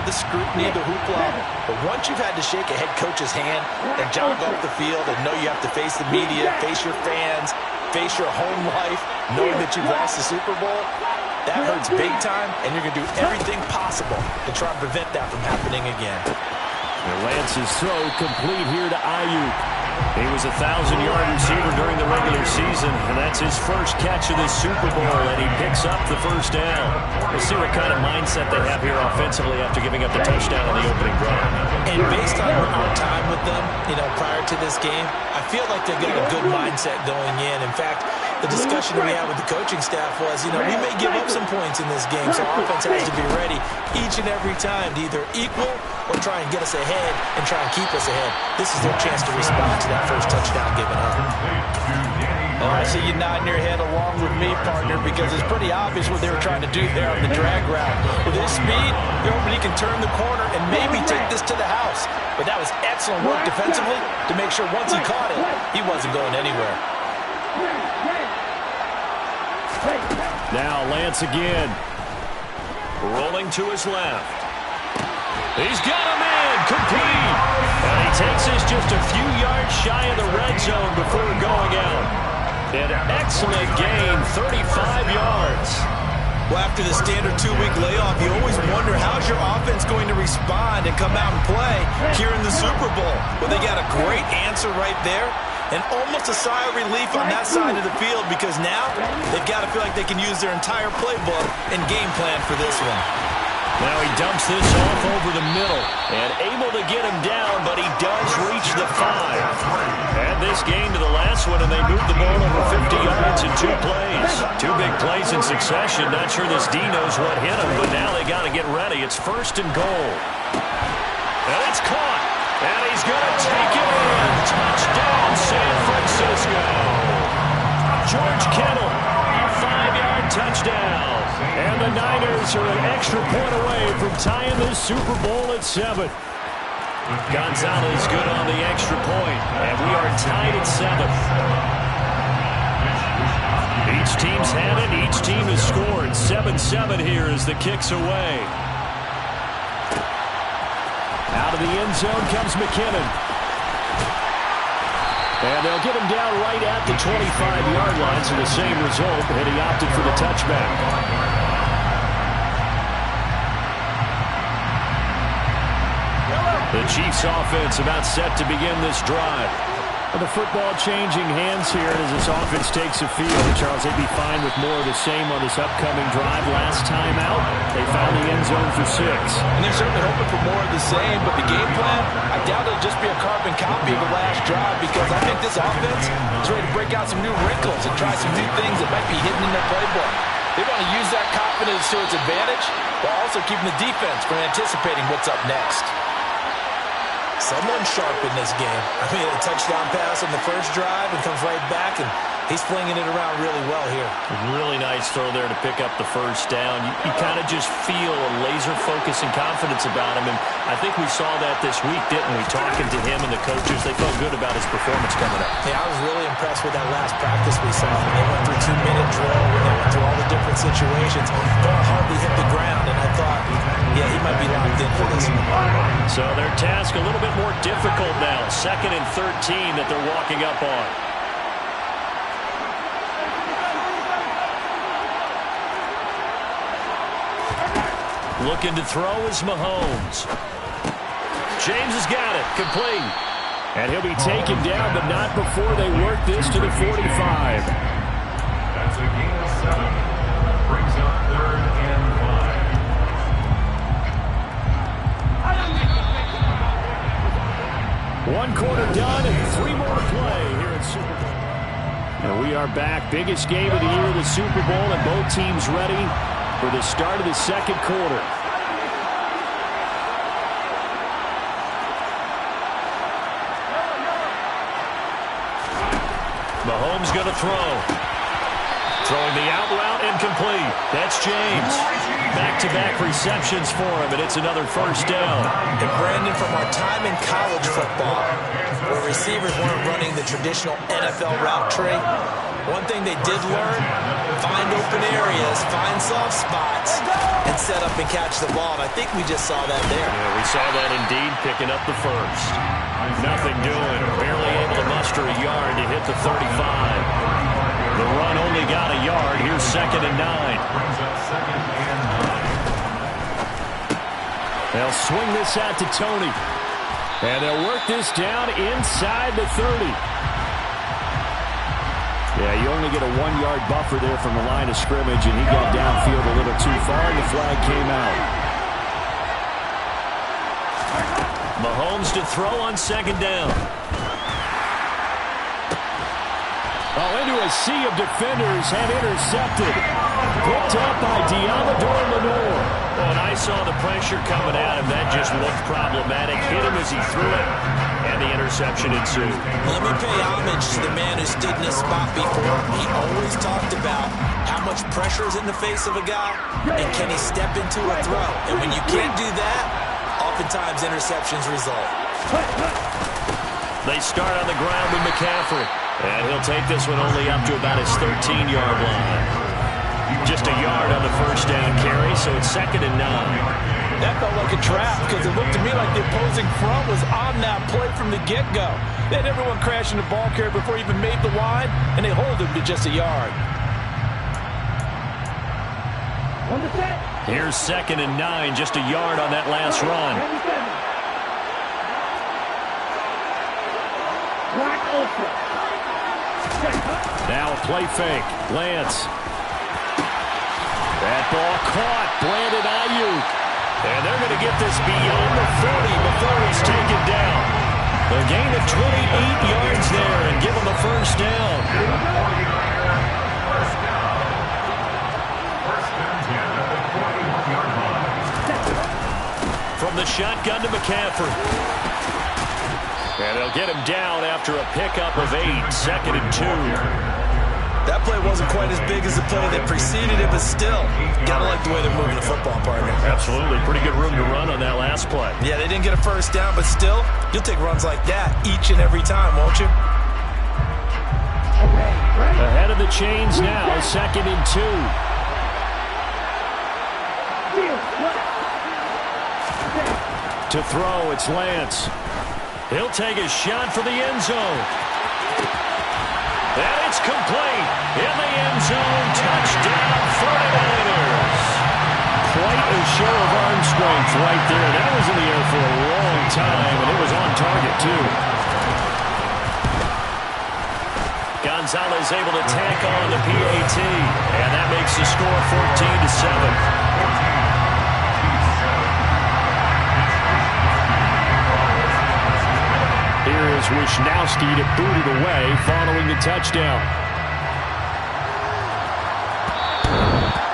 the scrutiny, the hoopla. But once you've had to shake a head coach's hand and jog off the field and know you have to face the media, face your fans, face your home life, knowing that you've lost the Super Bowl, that hurts big time, and you're going to do everything possible to try and prevent that from happening again. Lance's throw complete here to Ayuk. He was a 1,000-yard receiver during the regular season, and that's his first catch of this Super Bowl, and he picks up the first down. We'll see what kind of mindset they have here offensively after giving up the touchdown on the opening drive. And based on our time with them, prior to this game, I feel like they've got a good mindset going in. In fact, the discussion we had with the coaching staff was, we may give up some points in this game, so our offense has to be ready each and every time to either equal or try and get us ahead and try and keep us ahead. This is their chance to respond to that first touchdown given up. Oh, I see you nodding your head along with me, partner, because it's pretty obvious what they were trying to do there on the drag route. With his speed, you're hoping he can turn the corner and maybe take this to the house. But that was excellent work defensively to make sure once he caught it, he wasn't going anywhere. Now Lance again. Rolling to his left. He's got him in, complete. And he takes this just a few yards shy of the red zone before going out. An excellent gain, 35 yards. Well, after the standard 2-week layoff, you always wonder how's your offense going to respond and come out and play here in the Super Bowl. Well, they got a great answer right there. And almost a sigh of relief on that side of the field because now they've got to feel like they can use their entire playbook and game plan for this one. Now he dumps this off over the middle and able to get him down, but he does reach the 5. And this game to the last one, and they moved the ball over 50 yards in 2 plays. 2 big plays in succession. Not sure this D knows what hit him, but now they got to get ready. It's 1st and goal. And it's caught. And he's going to take it in. Touchdown, San Francisco. George Kittle, 5-yard touchdown. And the Niners are an extra point away from tying this Super Bowl at 7. Gonzalez good on the extra point, and we are tied at 7. Each team's had it. Each team has scored. 7-7 here as the kick's away. Out of the end zone comes McKinnon. And they'll get him down right at the 25-yard line, so the same result, and he opted for the touchback. The Chiefs offense about set to begin this drive. Well, the football changing hands here as this offense takes the field. Charles, they'd be fine with more of the same on this upcoming drive. Last time out, they found the end zone for 6. And they're certainly hoping for more of the same, but the game plan, I doubt it'll just be a carbon copy of the last drive because I think this offense is ready to break out some new wrinkles and try some new things that might be hidden in their playbook. They want to use that confidence to its advantage while also keeping the defense from anticipating what's up next. Someone sharp in this game. I mean, a touchdown pass on the first drive and comes right back, and he's flinging it around really well here. Really nice throw there to pick up the first down. You kind of just feel a laser focus and confidence about him, and I think we saw that this week, didn't we? Talking to him and the coaches, they felt good about his performance coming up. Yeah, I was really impressed with that last practice we saw. They went through 2-minute drill, when they went through all the different situations. Ball hardly hit the ground, and I thought, yeah, he might be locked in for this one. So their task a little bit more difficult now. 2nd and 13 that they're walking up on. Looking to throw is Mahomes. James has got it. Complete. And he'll be taken down, but not before they work this to the 45. That's a gain of 7. Brings up 3rd and 5. 1 quarter done and 3 more to play here at Super Bowl. And we are back. Biggest game of the year, the Super Bowl, and both teams ready for the start of the 2nd quarter. Mahomes going to throw. Throwing the out route incomplete. That's James. Back-to-back receptions for him, and it's another first down. And Brandon, from our time in college football, where receivers weren't running the traditional NFL route tree, one thing they did learn find open areas, find soft spots, and set up and catch the ball. And I think we just saw that there. Yeah, we saw that indeed, picking up the first. Nothing doing, barely able to muster a yard to hit the 35. The run only got a yard. Here's 2nd and 9. They'll swing this out to Tony. And they'll work this down inside the 30. Yeah, you only get a 1-yard buffer there from the line of scrimmage, and he got downfield a little too far, and the flag came out. Mahomes to throw on 2nd down. Oh, into a sea of defenders and intercepted. Picked up by Deommodore Lenoir. Oh, and I saw the pressure coming at him. That just looked problematic. Hit him as he threw it, and the interception ensued. Let me pay homage to the man who stood in this spot before. He always talked about how much pressure is in the face of a guy, and can he step into a throw. And when you can't do that, oftentimes interceptions result. They start on the ground with McCaffrey. And he'll take this one only up to about his 13-yard line. Just a yard on the first down carry, so it's 2nd and 9. That felt like a trap because it looked to me like the opposing front was on that play from the get-go. They had everyone crashing the ball carrier before he even made the line, and they hold him to just a yard. Here's 2nd and 9, just a yard on that last run. Now a play fake. Lance. That ball caught. Brandon Ayuk. And they're going to get this beyond the 40 before he's taken down. A gain of 28 yards there and give him a first down. From the shotgun to McCaffrey. And they'll get him down after a pickup of 8, 2nd and 2. That play wasn't quite as big as the play that preceded it, but still, gotta like the way they're moving the football, partner. Absolutely. Pretty good room to run on that last play. Yeah, they didn't get a first down, but still, you'll take runs like that each and every time, won't you? Ahead of the chains now, 2nd and 2. To throw, it's Lance. He'll take a shot for the end zone. And it's complete. In the end zone, touchdown 49ers. Quite a show of arm strength right there. That was in the air for a long time, and it was on target, too. Gonzalez able to tack on the PAT, and that makes the score 14-7. Here is Wishnowski to boot it away following the touchdown.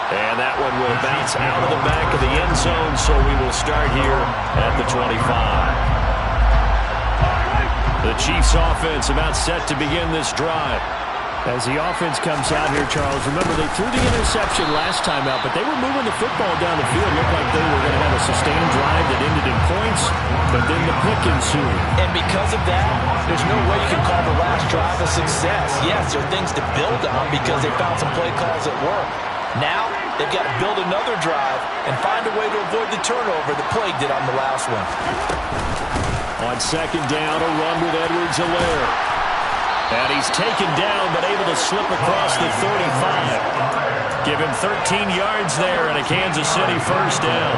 And that one will bounce out of the back of the end zone, so we will start here at the 25. The Chiefs offense about set to begin this drive. As the offense comes out here, Charles, remember they threw the interception last time out, but they were moving the football down the field. It looked like they were going to have a sustained drive that ended in points, but then the pick ensued. And because of that, there's no way you can call the last drive a success. Yes, there are things to build on because they found some play calls that work. Now, they've got to build another drive and find a way to avoid the turnover the plague did on the last one. On 2nd down, a run with Edwards-Helaire. And he's taken down, but able to slip across the 35. Give him 13 yards there and a Kansas City first down.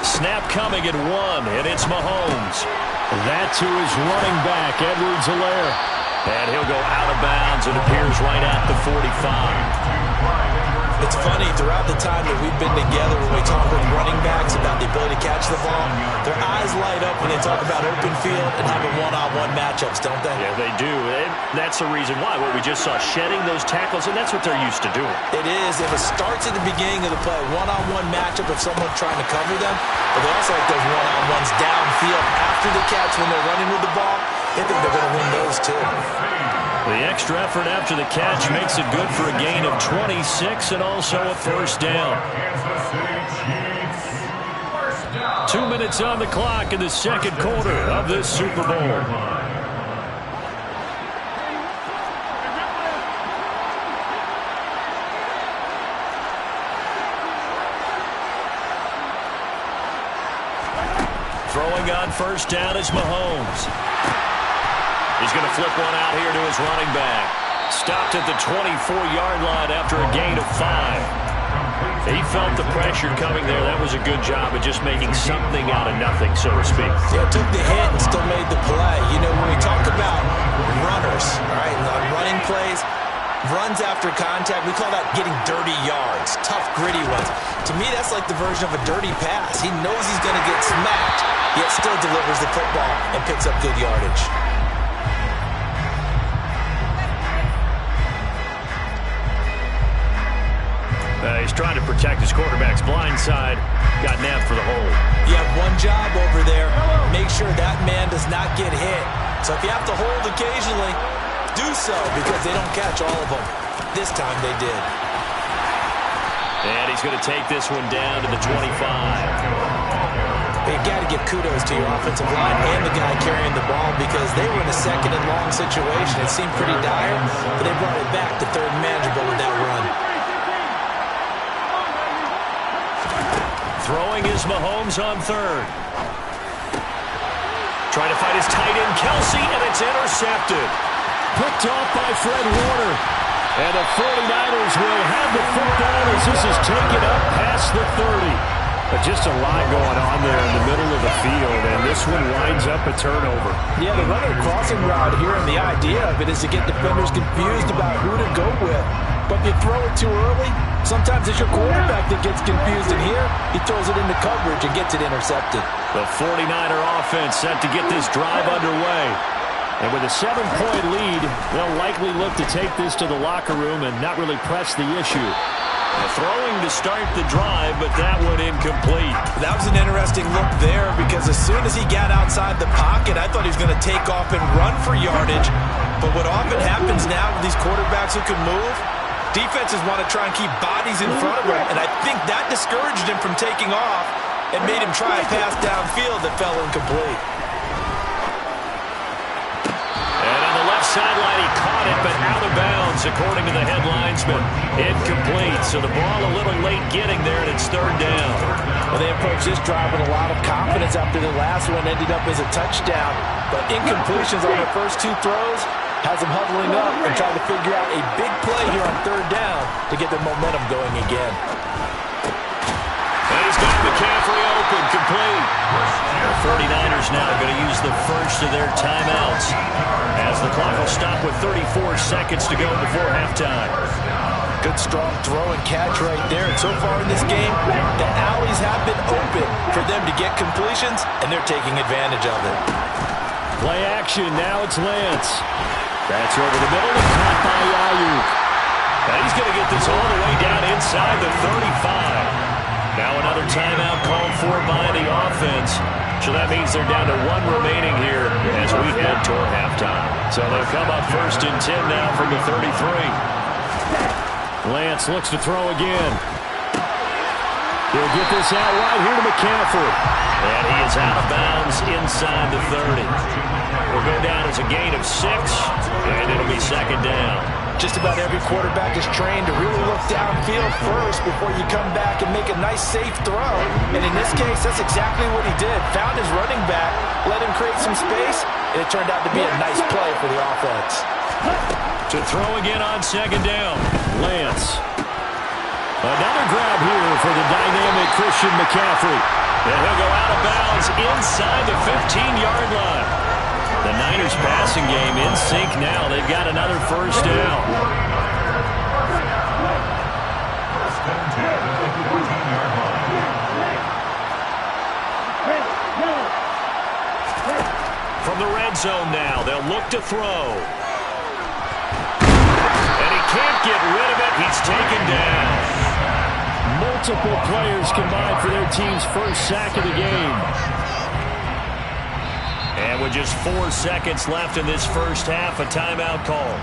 Snap coming at 1, and it's Mahomes. That to his running back, Edwards-Helaire. And he'll go out of bounds and appears right at the 45. It's funny, throughout the time that we've been together when we talk with running backs about the ability to catch the ball, their eyes light up when they talk about open field and having one-on-one matchups, don't they? Yeah, they do. And that's the reason why. What we just saw, shedding those tackles, and that's what they're used to doing. It is. If it starts at the beginning of the play, one-on-one matchup if someone's trying to cover them, but they also like those one-on-ones downfield after the catch when they're running with the ball. They think they're going to win those too. The extra effort after the catch makes it good for a gain of 26 and also a first down. 2 minutes on the clock in the second quarter of this Super Bowl. Throwing on first down is Mahomes. He's going to flip one out here to his running back. Stopped at the 24-yard line after a gain of 5. He felt the pressure coming there. That was a good job of just making something out of nothing, so to speak. Yeah, took the hit and still made the play. You know, when we talk about runners, all right, on running plays, runs after contact, we call that getting dirty yards, tough, gritty ones. To me, that's like the version of a dirty pass. He knows he's going to get smacked, yet still delivers the football and picks up good yardage. He's trying to protect his quarterback's blind side. Got nabbed for the hold. You have one job over there. Make sure that man does not get hit. So if you have to hold occasionally, do so, because they don't catch all of them. This time they did. And he's going to take this one down to the 25. But you got to give kudos to your offensive line and the guy carrying the ball, because they were in a second and long situation. It seemed pretty dire, but they brought it back to third and manageable with that run. Throwing is Mahomes on third. Trying to fight his tight end, Kelsey, and it's intercepted. Picked off by Fred Warner. And the 49ers will have the football as this is taken up past the 30. But just a lot going on there in the middle of the field, and this one winds up a turnover. Yeah, they run a crossing route here, and the idea of it is to get defenders confused about who to go with. But if you throw it too early, sometimes it's your quarterback that gets confused, and here he throws it into coverage and gets it intercepted. The 49er offense set to get this drive underway. And with a 7-point lead, they'll likely look to take this to the locker room and not really press the issue. Throwing to start the drive, but that one incomplete. That was an interesting look there, because as soon as he got outside the pocket, I thought he was going to take off and run for yardage. But what often happens now with these quarterbacks who can move, defenses want to try and keep bodies in front of him, and I think that discouraged him from taking off and made him try a pass downfield that fell incomplete. And on the left sideline, he caught it, but out of bounds, according to the head linesman. Incomplete, so the ball a little late getting there, and it's third down. Well, they approached this drive with a lot of confidence after the last one ended up as a touchdown, but incompletions on their first two throws has them huddling up and trying to figure out a big play here on third down to get their momentum going again. And he's got McCaffrey open, complete. The 49ers now going to use the first of their timeouts as the clock will stop with 34 seconds to go before halftime. Good strong throw and catch right there. And so far in this game, the alleys have been open for them to get completions, and they're taking advantage of it. Play action, now it's Lance. That's over the middle and caught by Ayuk. And he's going to get this all the way down inside the 35. Now another timeout called for by the offense. So that means they're down to one remaining here as we head toward halftime. So they'll come up first and 10 now from the 33. Lance looks to throw again. He'll get this out right here to McCaffrey. And he is out of bounds inside the 30. Will go down as a gain of 6, and it'll be second down. Just about every quarterback is trained to really look downfield first before you come back and make a nice, safe throw. And in this case, that's exactly what he did. Found his running back, let him create some space, and it turned out to be a nice play for the offense. To throw again on second down, Lance. Another grab here for the dynamic Christian McCaffrey. And he'll go out of bounds inside the 15-yard line. The Niners passing game in sync now. They've got another first down. From the red zone now, they'll look to throw. And he can't get rid of it. He's taken down. Multiple players combined for their team's first sack of the game. And with just 4 seconds left in this first half, a timeout call.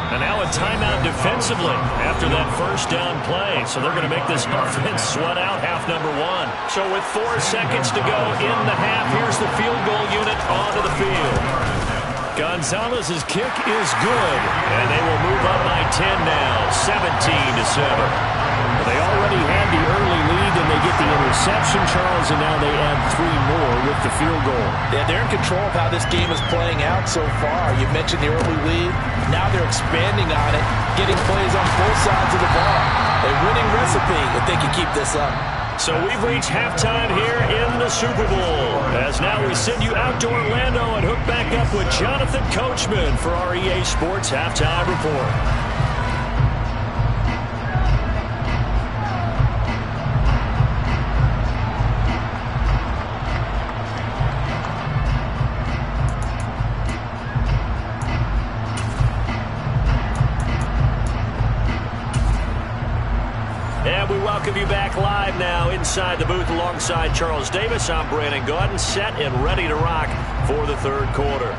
And now a timeout defensively after that first down play. So they're going to make this offense sweat out half number 1. So with 4 seconds to go in the half, here's the field goal unit onto the field. Gonzalez's kick is good, and they will move up by 10 now, 17-7. They already had the early lead, and they get the interception, Charles, and now they add 3 more with the field goal. Yeah, they're in control of how this game is playing out so far. You mentioned the early lead. Now they're expanding on it, getting plays on both sides of the ball. A winning recipe if they can keep this up. So we've reached halftime here in the Super Bowl. As now we send you out to Orlando and hook back up with Jonathan Coachman for our EA Sports Halftime Report. And we welcome you back live now inside the booth alongside Charles Davis. I'm Brandon Gaudin, set and ready to rock for the third quarter.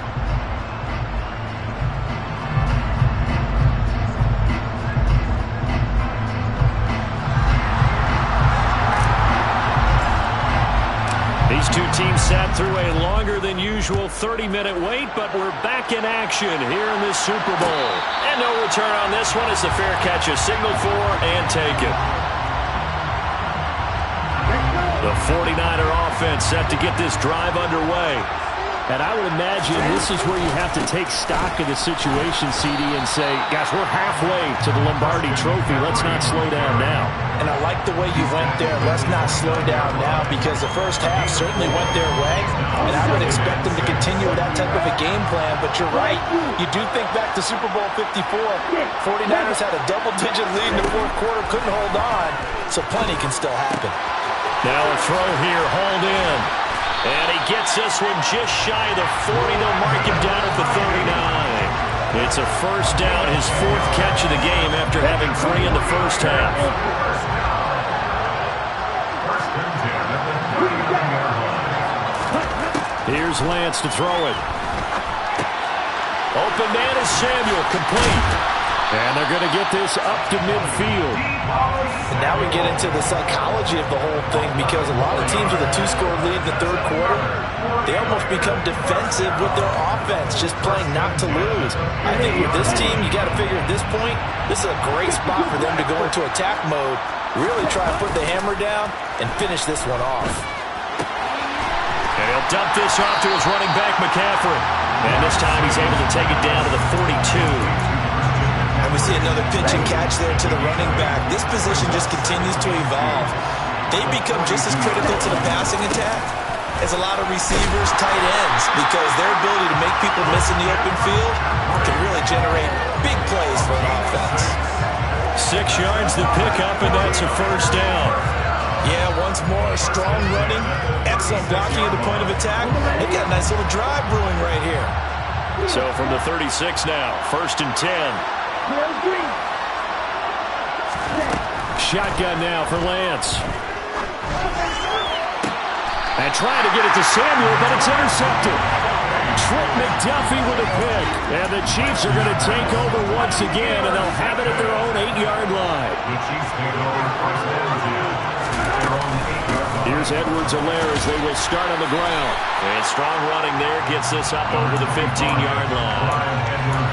These two teams sat through a longer than usual 30-minute wait, but we're back in action here in this Super Bowl. And no return on this one as the fair catch is signaled for and taken. The 49er offense set to get this drive underway. And I would imagine this is where you have to take stock of the situation, CD, and say, gosh, we're halfway to the Lombardi Trophy. Let's not slow down now. And I like the way you went there. Let's not slow down now, because the first half certainly went their way. And I would expect them to continue with that type of a game plan. But you're right. You do think back to Super Bowl 54. 49ers had a double-digit lead in the fourth quarter, couldn't hold on. So plenty can still happen. Now a throw here, hauled in. And he gets this one just shy of the 40. They'll mark him down at the 39. It's a first down, his 4th catch of the game after having 3 in the first half. Here's Lance to throw it. Open man is Samuel, complete. And they're going to get this up to midfield. And now we get into the psychology of the whole thing, because a lot of teams with a 2-score lead in the third quarter, they almost become defensive with their offense, just playing not to lose. I think with this team, you got to figure at this point, this is a great spot for them to go into attack mode, really try to put the hammer down and finish this one off. And he'll dump this off to his running back, McCaffrey. And this time he's able to take it down to the 42. And we see another pitch and catch there to the running back. This position just continues to evolve. They become just as critical to the passing attack as a lot of receivers, tight ends, because their ability to make people miss in the open field can really generate big plays for an offense. 6 yards to pick up, and that's a first down. Yeah, once more, strong running, excellent blocking at the point of attack. They've got a nice little drive brewing right here. So from the 36 now, 1st and 10. Shotgun now for Lance. And trying to get it to Samuel, but it's intercepted. Trent McDuffie with a pick. And the Chiefs are going to take over once again, and they'll have it at their own 8-yard line. The Chiefs take over first and 10. Their own 8-yard line. Here's Edwards-Helaire as they will start on the ground. And strong running there gets this up over the 15-yard line.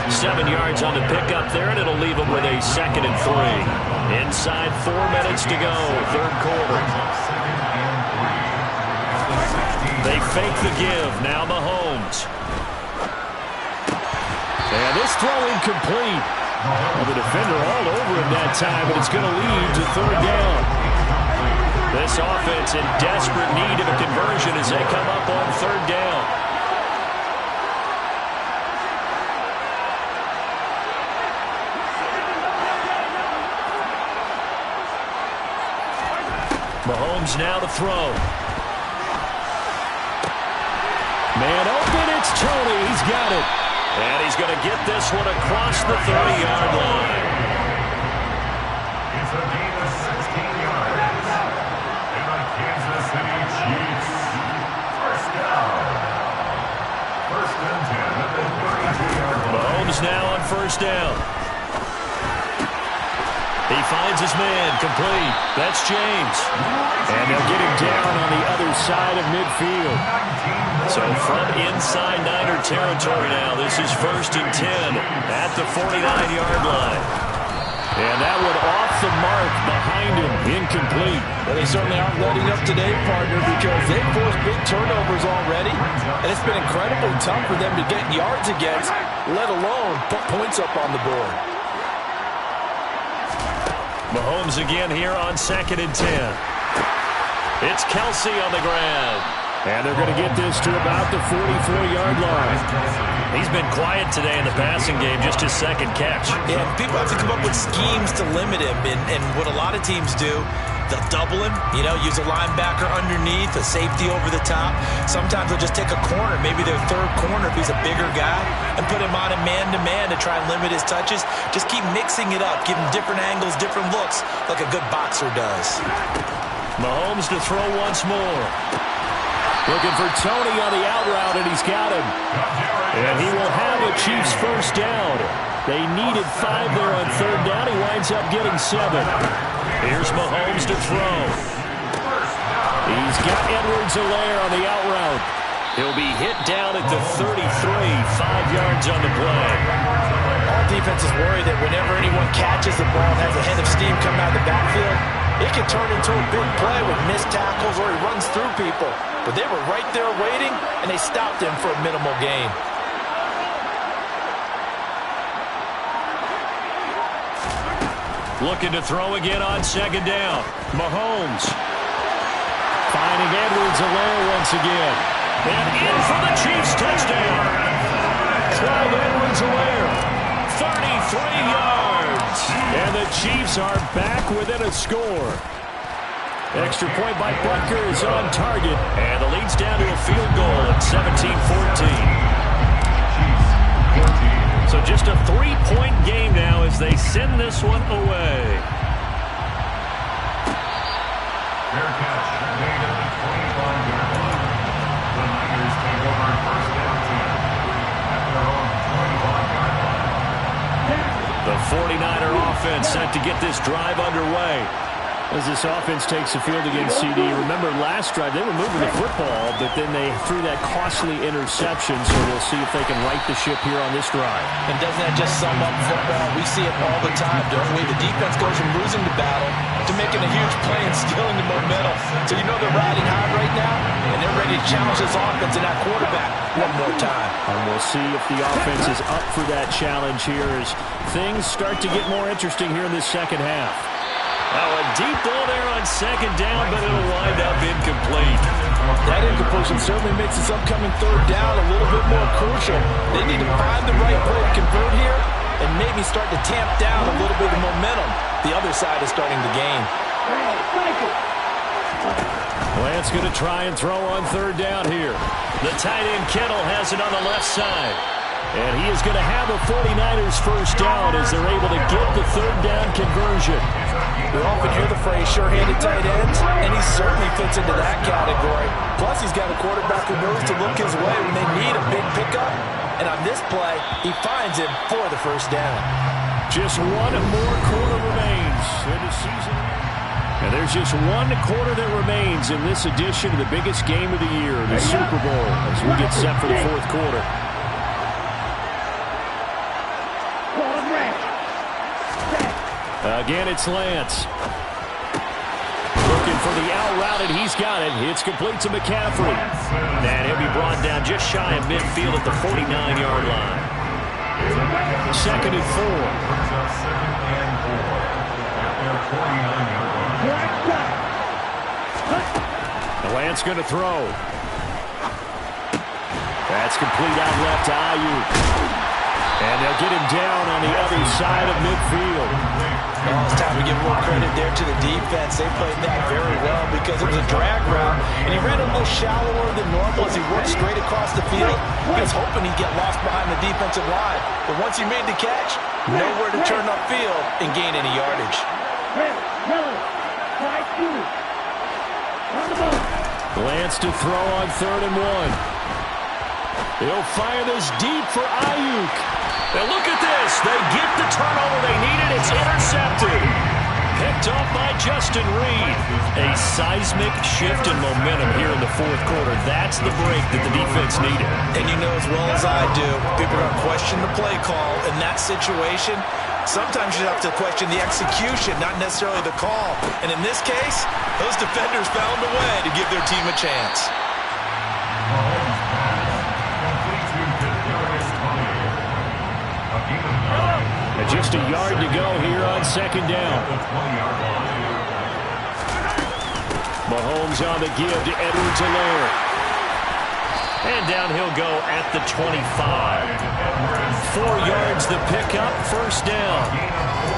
7 yards on the pickup there, and it'll leave them with a 2nd and 3. Inside 4 minutes to go, third quarter. They fake the give, now Mahomes. And this throw incomplete. Well, the defender all over him that time, but it's going to lead to 3rd down. This offense in desperate need of a conversion as they come up on 3rd down. Mahomes now to throw. Man open, it's Tony. He's got it. And he's going to get this one across the 30-yard line. It's a gain of 16 yards. And the Kansas City Chiefs He finds his man, complete. That's James. And they'll get him down on the other side of midfield. So from inside Niner territory now, this is 1st and 10 at the 49-yard line. And that one off the mark behind him, incomplete. Well, they certainly aren't letting up today, partner, because they've forced big turnovers already, and it's been incredibly tough for them to get yards against, let alone put points up on the board. Mahomes again here on 2nd and 10. It's Kelsey on the ground. And they're going to get this to about the 44-yard line. He's been quiet today in the passing game, just his 2nd catch. Yeah, people have to come up with schemes to limit him, and what a lot of teams do, they'll double him, use a linebacker underneath, a safety over the top. Sometimes they'll just take a corner, maybe their 3rd corner if he's a bigger guy, and put him on a man-to-man to try and limit his touches. Just keep mixing it up, give him different angles, different looks, like a good boxer does. Mahomes to throw once more. Looking for Tony on the out route, and he's got him. And he will have a Chiefs first down. They needed 5 there on 3rd down. He winds up getting 7. Here's Mahomes to throw. He's got Edwards-Helaire on the out route. He'll be hit down at the 33, 5 yards on the play. All defenses worry that whenever anyone catches the ball and has a head of steam coming out of the backfield, it can turn into a big play with missed tackles or he runs through people. But they were right there waiting, and they stopped him for a minimal gain. Looking to throw again on 2nd down. Mahomes. Finding Edwards-Helaire once again. And in for the Chiefs touchdown. Clyde Edwards-Helaire. 33 yards. And the Chiefs are back within a score. Extra point by Butker is on target. And the lead's down to a field goal at 17-14. So just a 3-point game now as they send this one away. Fair catch made at the 25-yard line. The Niners take over 1st and 10 at their own 25-yard line. The 49er offense set to get this drive underway. As this offense takes the field against CD, remember last drive they were moving the football, but then they threw that costly interception, so we'll see if they can right the ship here on this drive. And doesn't that just sum up football? We see it all the time, don't we? The defense goes from losing the battle to making a huge play and stealing the momentum. So they're riding high right now, and they're ready to challenge this offense and that quarterback one more time. And we'll see if the offense is up for that challenge here as things start to get more interesting here in this 2nd half. Now a deep ball there on 2nd down, but it'll wind up incomplete. That incompletion certainly makes this upcoming 3rd down a little bit more crucial. They need to find the right play to convert here and maybe start to tamp down a little bit of momentum. The other side is starting to gain. Lance going to try and throw on 3rd down here. The tight end Kittle has it on the left side. And he is going to have a 49ers first down as they're able to get the 3rd down conversion. We often hear the phrase sure-handed tight ends, and he certainly fits into that category. Plus, he's got a quarterback who knows to look his way when they need a big pickup. And on this play, he finds him for the first down. Just one more quarter remains in the season. And there's just one quarter that remains in this edition of the biggest game of the year, the Super Bowl, as we get set for the 4th quarter. Again, it's Lance. Looking for the out route, and he's got it. It's complete to McCaffrey. And he'll be brought down just shy of midfield at the 49-yard line. 2nd and 4. Lance going to throw. That's complete out left to Ayuk. And they'll get him down on the other side of midfield. Oh, it's time to give more credit there to the defense. They played that very well because it was a drag route, and he ran a little shallower than normal as he worked straight across the field. He was hoping he'd get lost behind the defensive line, but once he made the catch, nowhere to turn upfield and gain any yardage. Lance to throw on 3rd and 1. He'll fire this deep for Ayuk. Now look at this. They get the turnover they needed. It's intercepted. and read. A seismic shift in momentum here in the fourth quarter. That's the break that the defense needed. And you know as well as I do, people are going to question the play call in that situation. Sometimes you have to question the execution, not necessarily the call. And in this case, those defenders found a way to give their team a chance. And just a yard to go here on second down. Mahomes on the give to Edwards-Helaire. And down he'll go at the 25. 4 yards the pickup, first down.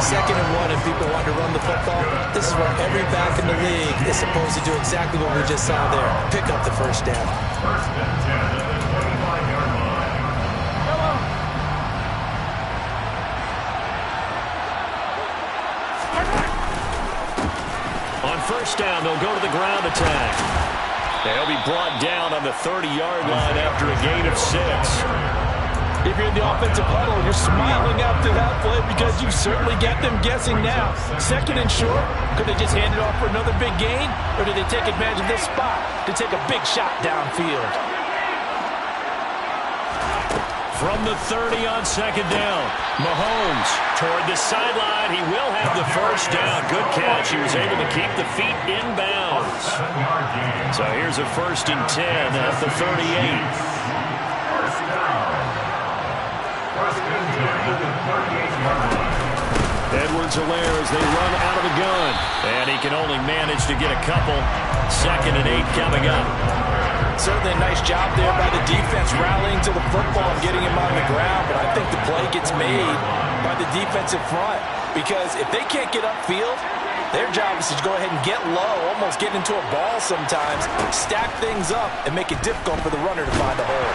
2nd and 1, and people want to run the football. This is where every back in the league is supposed to do exactly what we just saw there. Pick up the first down. First and 10 at the 25-yard line. On first down, they'll go to the ground attack. They'll be brought down on the 30-yard line after a gain of 6. If you're in the offensive huddle, you're smiling after that play because you certainly got them guessing now. 2nd and short, could they just hand it off for another big gain? Or did they take advantage of this spot to take a big shot downfield? From the 30 on second down, Mahomes toward the sideline. He will have the first down. Good catch. He was able to keep the feet in bounds. So here's a 1st and 10 at the 38. Edwards-Helaire as they run out of the gun. And he can only manage to get a couple. 2nd and 8 coming up. Certainly a nice job there by the defense rallying to the football and getting him on the ground. But I think the play gets made by the defensive front. Because if they can't get upfield, their job is to go ahead and get low, almost get into a ball sometimes, stack things up, and make it difficult for the runner to find a hole.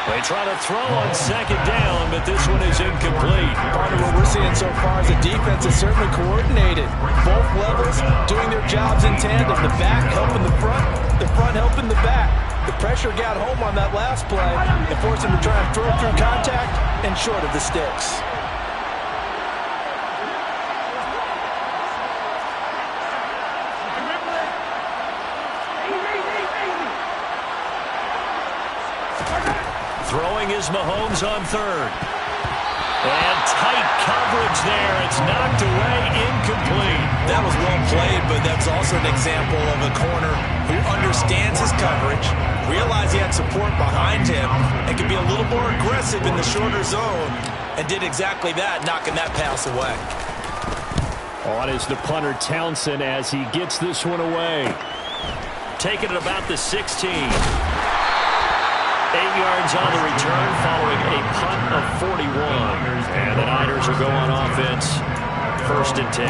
They try to throw on second down, but this one is incomplete. Part of what we're seeing so far is the defense is certainly coordinated. Both levels doing their jobs in tandem. The back helping the front helping the back. The pressure got home on that last play and forced him to try and throw through contact and short of the sticks. Throwing is Mahomes on 3rd. And tight coverage there. It's knocked away, incomplete. That was well played, but that's also an example of a corner who understands his coverage, realized he had support behind him, and could be a little more aggressive in the shorter zone, and did exactly that, knocking that pass away. On is the punter Townsend as he gets this one away. Taking it about the 16. 8 yards on the return following a punt of 41. And the Niners will go on offense. 1st and 10.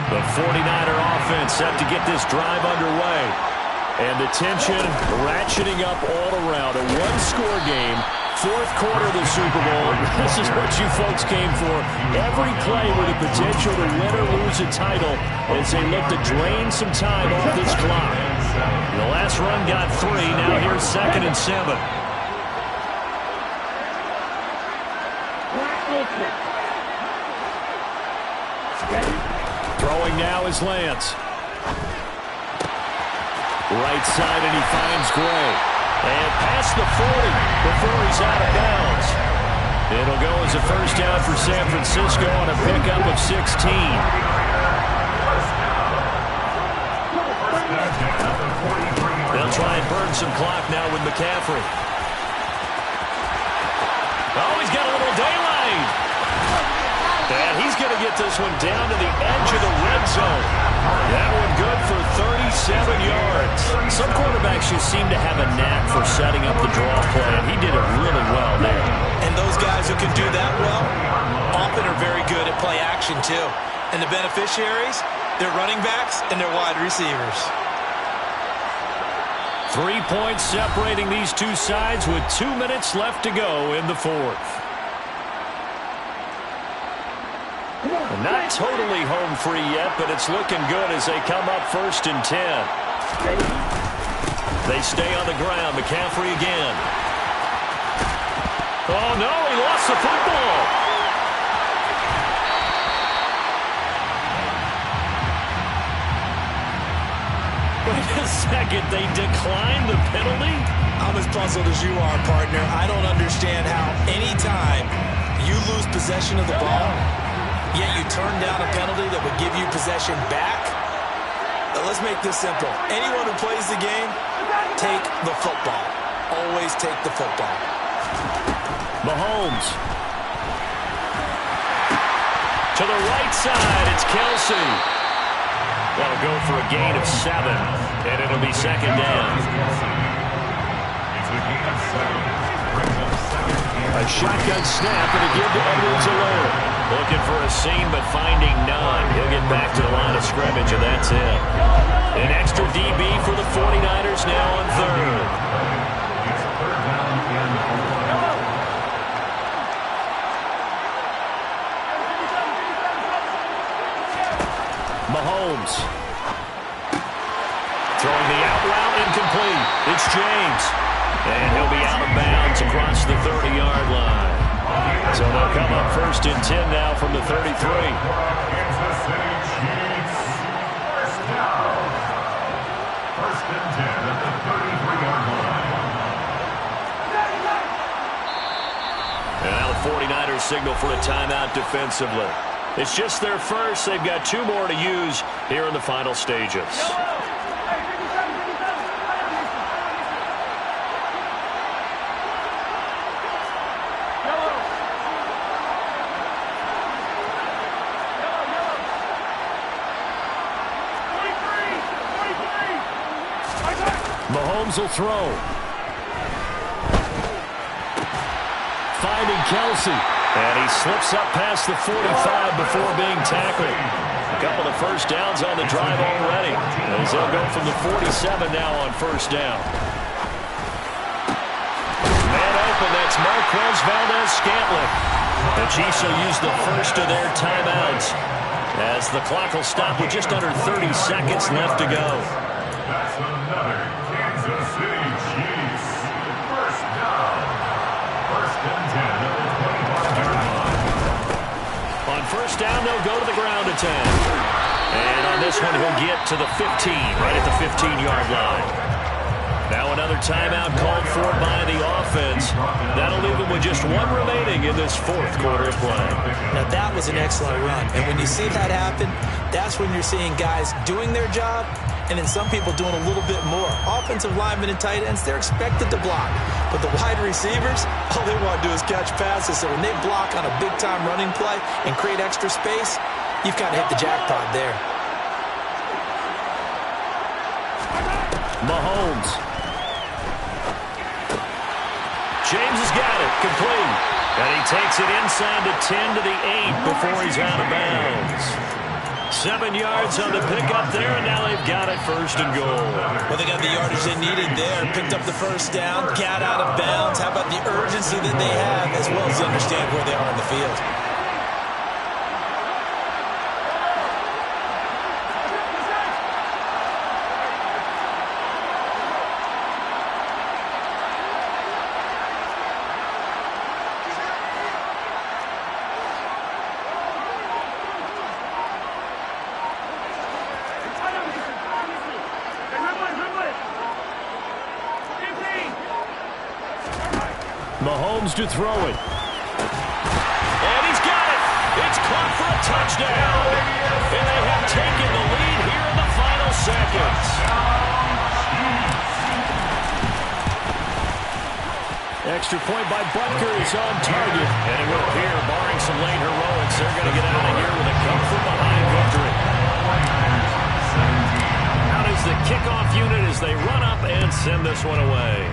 The 49er offense set to get this drive underway. And the tension ratcheting up all around. A one-score game. 4th quarter of the Super Bowl. This is what you folks came for. Every play with the potential to win or lose a title as they look to drain some time off this clock. The last run got 3. Now here's 2nd and 7. Throwing now is Lance. Right side, and he finds Gray. And past the 40 before he's out of bounds. It'll go as a first down for San Francisco on a pickup of 16. They'll try and burn some clock now with McCaffrey. Oh, he's got a little daylight. And he's going to get this one down to the edge of the red zone. That one good for 37 yards. Some quarterbacks just seem to have a knack for setting up the draw play, and he did it really well there. And those guys who can do that well often are very good at play action too. And the beneficiaries, they're running backs and they're wide receivers. 3 points separating these two sides with 2 minutes left to go in the 4th. Not totally home free yet, but it's looking good as they come up 1st and 10. They stay on the ground. McCaffrey again. Oh, no, he lost the football. Wait a second, they declined the penalty? I'm as puzzled as you are, partner. I don't understand how any time you lose possession of the ball, yet you turn down a penalty that would give you possession back. Let's make this simple. Anyone who plays the game, take the football. Always take the football. Mahomes. To the right side, it's Kelsey. That'll go for a gain of 7, and it'll be second down. A shotgun snap and a give to Edwards-Helaire. Looking for a seam, but finding none. He'll get back to the line of scrimmage, and that's it. An extra DB for the 49ers now on third. Mahomes. Throwing the out route incomplete. It's James. And he'll be out of bounds across the 30-yard line. So they'll come up 1st and 10 now from the 33. Kansas City Chiefs. First down. 1st and 10 at the 33-yard line. And now the 49ers signal for a timeout defensively. It's just their first. They've got 2 more to use here in the final stages. Mahomes will throw. Finding Kelsey. And he slips up past the 45 before being tackled. A couple of first downs on the drive already, as they'll go from the 47 now on 1st down. Man open, that's Marquez Valdez-Scantling. The Chiefs will use the first of their timeouts, as the clock will stop with just under 30 seconds left to go. That's another Kansas City Chiefs. First down. 1st and 10 at the 25-yard line. On 1st down, they'll go to the ground attack. And on this one, he'll get to the 15, right at the 15-yard line. Now another timeout called for by the offense. That'll leave them with just 1 remaining in this 4th quarter of play. Now that was an excellent run. And when you see that happen, that's when you're seeing guys doing their job and then some people doing a little bit more. Offensive linemen and tight ends, they're expected to block. But the wide receivers, all they want to do is catch passes. So when they block on a big-time running play and create extra space, you've kind of hit the jackpot there. Mahomes. James has got it, complete. And he takes it inside the 10 to the 8 before he's out of bounds. 7 yards on the pickup there, and now they've got it 1st and goal. Well, they got the yardage they needed there. Picked up the 1st down, got out of bounds. How about the urgency that they have, as well as they understand where they are in the field? Mahomes to throw it. And he's got it. It's caught for a touchdown. And they have taken the lead here in the final seconds. Extra point by Butker is on target. And it will appear, barring some late heroics, they're going to get out of here with a come-from-behind victory. Out is the kickoff unit as they run up and send this one away.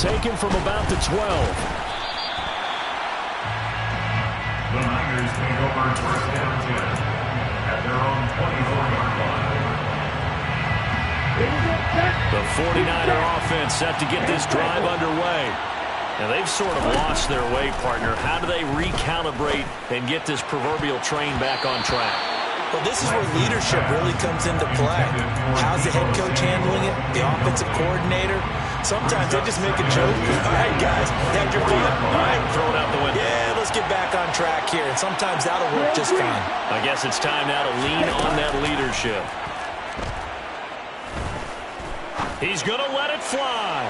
Taken from about the 12. The Niners take over 1st down 10 at their own 24-yard line. The 49er offense set to get this drive underway. And they've sort of lost their way, partner. How do they recalibrate and get this proverbial train back on track? Well, this is where leadership really comes into play. How's the head coach handling it? The offensive coordinator? Sometimes they just make a joke. All right, guys, had your fun. All right, throw it out the window. Yeah, let's get back on track here. And sometimes that'll work just fine. I guess it's time now to lean on that leadership. He's going to let it fly.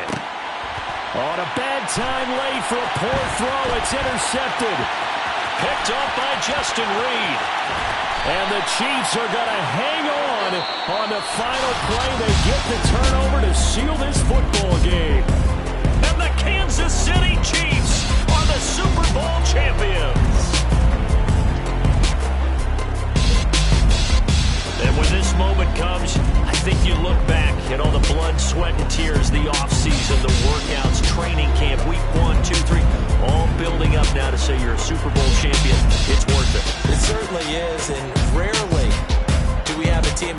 On a bad time late for a poor throw. It's intercepted. Picked up by Justin Reed. And the Chiefs are going to hang on the final play. They get the turnover to seal this football game. And the Kansas City Chiefs are the Super Bowl champions. And when this moment comes, I think you look back at all the blood, sweat, and tears, the offseason, the workouts, training camp, week 1, 2, 3, all building up now to say you're a Super Bowl champion. It's worth it. It certainly is, and rarely do we have a team